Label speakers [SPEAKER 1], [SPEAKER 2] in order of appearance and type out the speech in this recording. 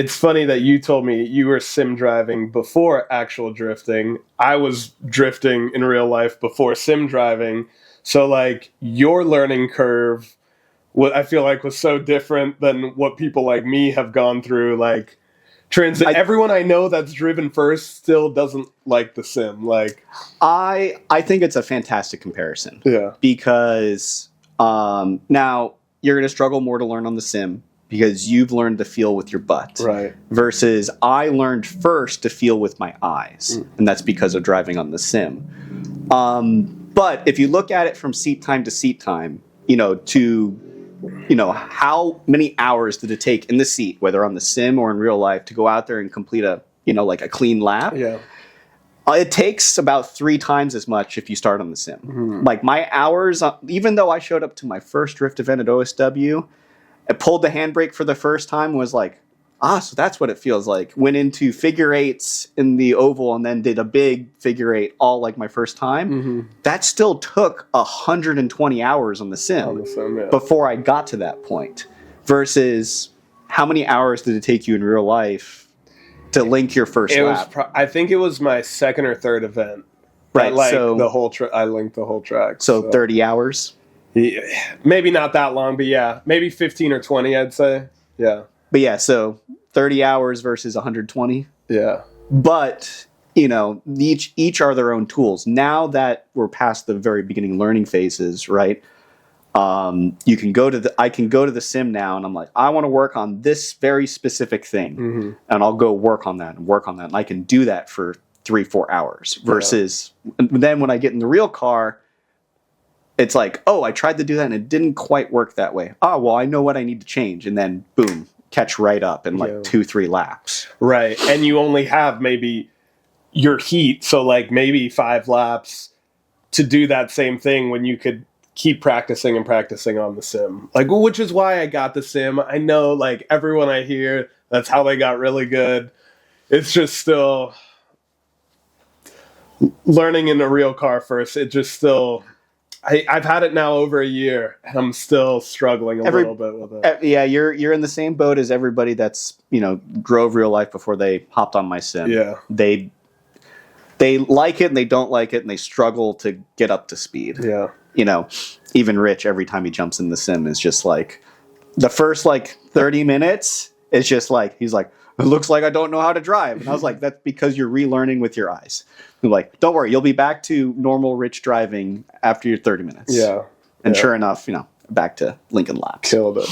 [SPEAKER 1] It's funny that you told me you were sim driving before actual drifting. I was drifting in real life before sim driving. So, like, your learning curve, what I feel like was so different than what people like me have gone through. Like, everyone I know that's driven first still doesn't like the sim. Like,
[SPEAKER 2] I think it's a fantastic comparison.
[SPEAKER 1] Yeah.
[SPEAKER 2] Because now you're going to struggle more to learn on the sim because you've learned to feel with your butt.
[SPEAKER 1] Right.
[SPEAKER 2] Versus I learned first to feel with my eyes. And that's because of driving on the sim. But if you look at it from seat time to seat time, how many hours did it take in the seat, whether on the sim or in real life, to go out there and complete a clean lap?
[SPEAKER 1] Yeah.
[SPEAKER 2] It takes about 3 times as much if you start on the sim. Mm-hmm. Like my hours, even though I showed up to my first drift event at OSW, I pulled the handbrake for the first time and was like, so that's what it feels like. Went into figure eights in the oval and then did a big figure eight all like my first time. Mm-hmm. That still took 120 hours on the sim, before I got to that point. Versus how many hours did it take you in real life to link your first lap?
[SPEAKER 1] I think it was my second or third event.
[SPEAKER 2] Right.
[SPEAKER 1] So the whole I linked the whole track.
[SPEAKER 2] So 30 hours?
[SPEAKER 1] Yeah, maybe not that long, but yeah, maybe 15 or 20, I'd say. Yeah.
[SPEAKER 2] But yeah, so 30 hours versus 120.
[SPEAKER 1] Yeah.
[SPEAKER 2] But, each are their own tools. Now that we're past the very beginning learning phases, right? I can go to the sim now and I'm like, I want to work on this very specific thing. Mm-hmm. And I'll go work on that. And I can do that for 3-4 hours versus then when I get in the real car, it's like, I tried to do that and it didn't quite work that way. Well, I know what I need to change. And then boom, catch right up in 2-3 laps.
[SPEAKER 1] Right. And you only have maybe your heat. So like maybe 5 laps to do that same thing when you could keep practicing and practicing on the sim. Like, which is why I got the sim. I know like everyone I hear, that's how they got really good. It's just still learning in a real car first. It just still... I've had it now over a year, and I'm still struggling a little bit with it.
[SPEAKER 2] Yeah, you're in the same boat as everybody that's drove real life before they hopped on my sim.
[SPEAKER 1] Yeah,
[SPEAKER 2] they like it and they don't like it, and they struggle to get up to speed.
[SPEAKER 1] Yeah,
[SPEAKER 2] even Rich, every time he jumps in the sim, is just like the first 30 minutes is just like he's like, it looks like I don't know how to drive, and I was like, that's because you're relearning with your eyes. I'm like, don't worry, you'll be back to normal Rich driving after your 30 minutes.
[SPEAKER 1] Yeah.
[SPEAKER 2] And sure enough, back to Lincoln laps.
[SPEAKER 1] Killed it.